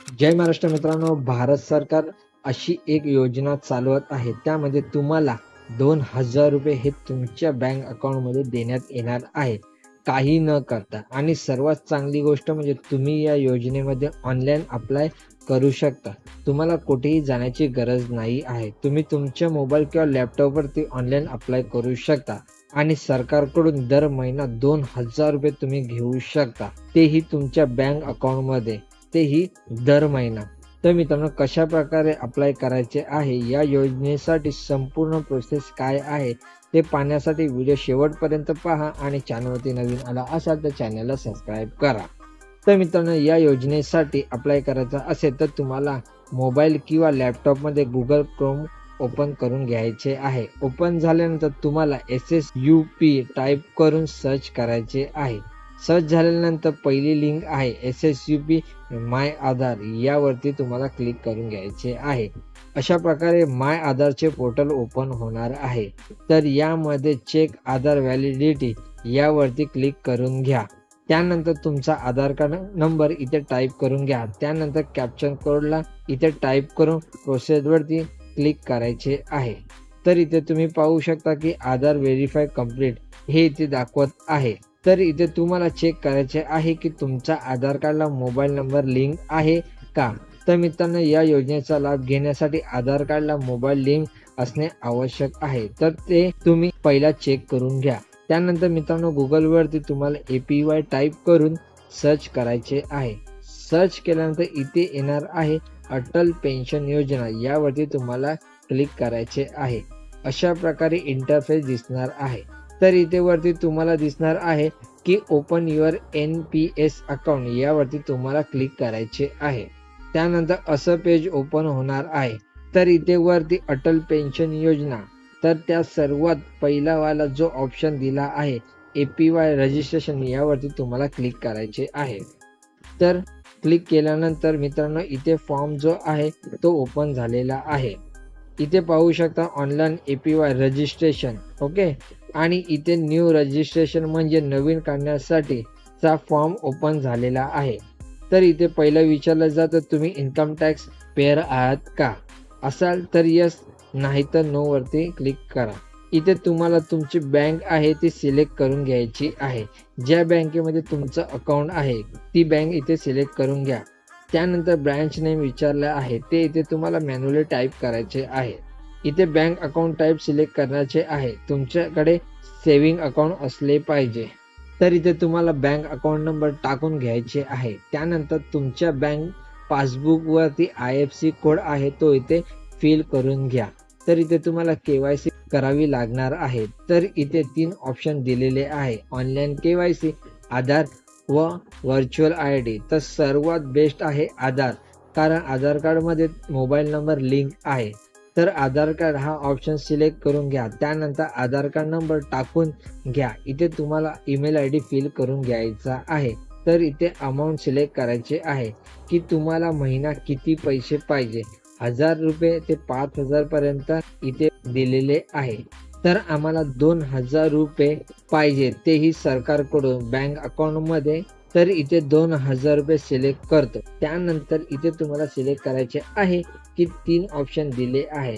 जय महाराष्ट्र मित्रांनो, भारत सरकार अशी एक योजना चालवत आहे, त्यामध्ये तुम्हाला 2,000 रुपये हे तुमच्या बँक अकाउंटमध्ये देण्यात येणार आहे, काही न करता. आणि सर्वात चांगली गोष्ट म्हणजे तुम्ही या योजनेमध्ये ऑनलाईन अप्लाय करू शकता. तुम्हाला कुठेही जाण्याची गरज नाही आहे. तुम्ही तुमच्या मोबाईल किंवा लॅपटॉपवरती ऑनलाईन अप्लाय करू शकता आणि सरकारकडून दर महिना 2,000 रुपये तुम्ही घेऊ शकता, तेही तुमच्या बँक अकाउंटमध्ये, तेही दर महिना. तर मित्रांनो, कशा प्रकारे अप्लाय करायचे आहे, या योजनेसाठी संपूर्ण प्रोसेस काय आहे ते पाहण्यासाठी व्हिडिओ शेवटपर्यंत पहा आणि चॅनलवरती नवीन आला असाल तर चॅनलला सबस्क्राईब करा. तर मित्रांनो, या योजनेसाठी अप्लाय करायचं असेल तर तुम्हाला मोबाईल किंवा लॅपटॉपमध्ये गुगल क्रोम ओपन करून घ्यायचे आहे. ओपन झाल्यानंतर तुम्हाला SSUP टाईप करून सर्च करायचे आहे. सर्च झाल्यानंतर पहिली लिंक आहे SSUP माय आधार, यावरती तुम्हाला क्लिक करून घ्यायचे आहे. अशा प्रकारे माय आधारचे पोर्टल ओपन होणार आहे. तर यामध्ये चेक आधार व्हॅलिडिटी यावरती क्लिक करून घ्या. त्यानंतर तुमचा आधार कार्ड नंबर इथे टाईप करून घ्या. त्यानंतर कॅप्चर कोडला इथे टाईप करून प्रोसेसवरती क्लिक करायचे आहे. तर इथे तुम्ही पाहू शकता की आधार व्हेरीफाय कंप्लीट हे इथे दाखवत आहे. तर इथे तुम्हाला चेक करायचे आहे की तुमचा आधार कार्डला मोबाईल नंबर लिंक आहे का. तर मित्रांनो, या योजनेचा लाभ घेण्यासाठी आधार कार्डला मोबाईल लिंक असणे आवश्यक आहे. तर ते तुम्ही पहिला चेक करून घ्या. त्यानंतर मित्रांनो, गुगलवरती तुम्हाला APY टाईप करून सर्च करायचे आहे. सर्च केल्यानंतर इथे येणार आहे अटल पेन्शन योजना, यावरती तुम्हाला क्लिक करायचे आहे. अशा प्रकारे इंटरफेस दिसणार आहे. तर इथे वरती तुम्हाला दिसणार आहे की ओपन युअर NPS अकाउंट, यावरती तुम्हाला क्लिक करायचे आहे. त्यानंतर असं पेज ओपन होणार आहे. तर इथे वरती अटल पेन्शन योजना, तर त्या सर्वात पहिला वाला जो ऑप्शन दिला आहे APY रजिस्ट्रेशन, यावरती तुम्हाला क्लिक करायचे आहे. तर क्लिक केल्यानंतर मित्रांनो, इथे फॉर्म जो आहे तो ओपन झालेला आहे. इथे पाहू शकता ऑनलाईन APY रजिस्ट्रेशन, ओके. आणि इथे न्यू रजिस्ट्रेशन म्हणजे नवीन काढण्यासाठी चा फॉर्म ओपन झालेला आहे. तर इथे पहिलं विचारलं जातं तुम्ही इन्कम टॅक्स पेअर आहात का. असाल तर यस, नाही तर नो वरती क्लिक करा. इथे तुम्हाला तुमची बँक आहे ती सिलेक्ट करून घ्यायची आहे. ज्या बँकेमध्ये तुमचं अकाउंट आहे ती बँक इथे सिलेक्ट करून घ्या. त्यानंतर ब्रँच नेम विचारलं आहे ते इथे तुम्हाला मॅन्युअली टाईप करायचे आहे. इथे बँक अकाउंट टाईप सिलेक्ट करण्याचे आहे. तुमच्याकडे सेव्हिंग अकाउंट असले पाहिजे. तर इथे तुम्हाला बँक अकाउंट नंबर टाकून घ्यायचे आहे. त्यानंतर तुमच्या बँक पासबुक वरती IFSC कोड आहे तो इथे फिल करून घ्या. तर इथे तुम्हाला KYC करावी लागणार आहे. तर इथे 3 ऑप्शन दिलेले आहे, ऑनलाईन KYC, आधार व व्हर्च्युअल ID. तर सर्वात बेस्ट आहे आधार, कारण आधार कार्डमध्ये मोबाईल नंबर लिंक आहे. तर आधार कार्ड हा ऑप्शन सिलेक्ट करून घ्या. त्यानंतर आधार कार्ड नंबर टाकून घ्या. इथे तुम्हाला ईमेल ID फिल करून घ्यायचा आहे. तर इथे अमाऊंट सिलेक्ट करायचे आहे की तुम्हाला महिना किती पैसे पाहिजे. 1,000 रुपये ते 5,000 पर्यंत इथे दिलेले आहे. तर आम्हाला 2,000 रुपये पाहिजे, तेही सरकारकडून बँक अकाउंटमध्ये. तर इथे 2,000 रुपये सिलेक्ट करतो. त्यानंतर इथे तुम्हाला सिलेक्ट करायचे आहे की 3 ऑप्शन दिले आहे.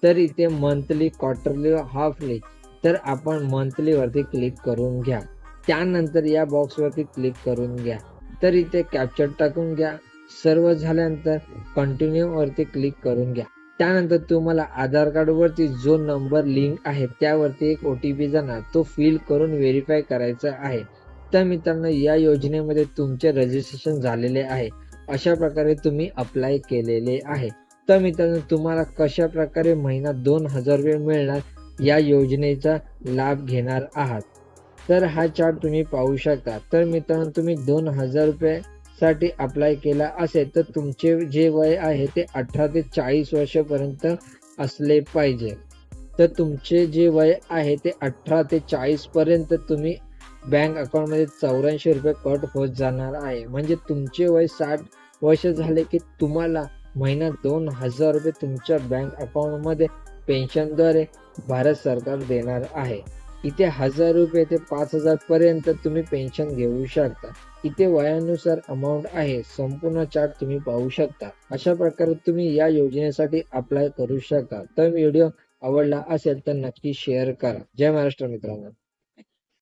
तर इथे मंथली, क्वार्टरली, हाफली. तर आपण मंथली वरती क्लिक करून घ्या. त्यानंतर या बॉक्सवरती क्लिक करून घ्या. तर इथे कॅप्चर टाकून घ्या. सर्व झाल्यानंतर कंटिन्यू वरती क्लिक करून घ्या. त्यानंतर तुम्हाला आधार कार्ड वरती जो नंबर लिंक आहे त्यावरती एक OTP जाणार, तो फिल करून व्हेरीफाय करायचा आहे. तर मित्रांनो, या योजनेमध्ये तुमचे रजिस्ट्रेशन झालेले आहे. अशा प्रकारे तुम्ही अप्लाय केलेले आहे. तर मित्रांनो, तुम्हाला कशा प्रकारे महिना 2,000 रुपये मिळणार, या योजनेचा लाभ घेणार आहात. तर हा चार्ट तुम्ही पाहू शकता. तर मित्रांनो, तुम्ही 2,000 रुपये साठी अप्लाय केला असेल तर तुमचे जे वय आहे ते 18 ते 40 वर्षापर्यंत असले पाहिजे. तर तुमचे जे वय आहे ते 18 ते 40 पर्यंत तुम्ही बँक अकाउंटमध्ये 84 रुपये कट होत जाणार आहे. म्हणजे तुमचे वय 60 वर्ष झाले की तुम्हाला महिना 2,000 रुपये तुमच्या बँक अकाउंटमध्ये पेन्शनद्वारे भारत सरकार देणार आहे. इथे 1000 रुपये ते 5000 पर्यंत तुम्ही पेन्शन घेऊ शकता. इथे वयानुसार अमाऊंट आहे, संपूर्ण चार्ट तुम्ही पाहू शकता. अशा प्रकारे तुम्ही या योजनेसाठी अप्लाय करू शकता. तर व्हिडिओ आवडला असेल तर नक्की शेअर करा. जय महाराष्ट्र मित्रांनो.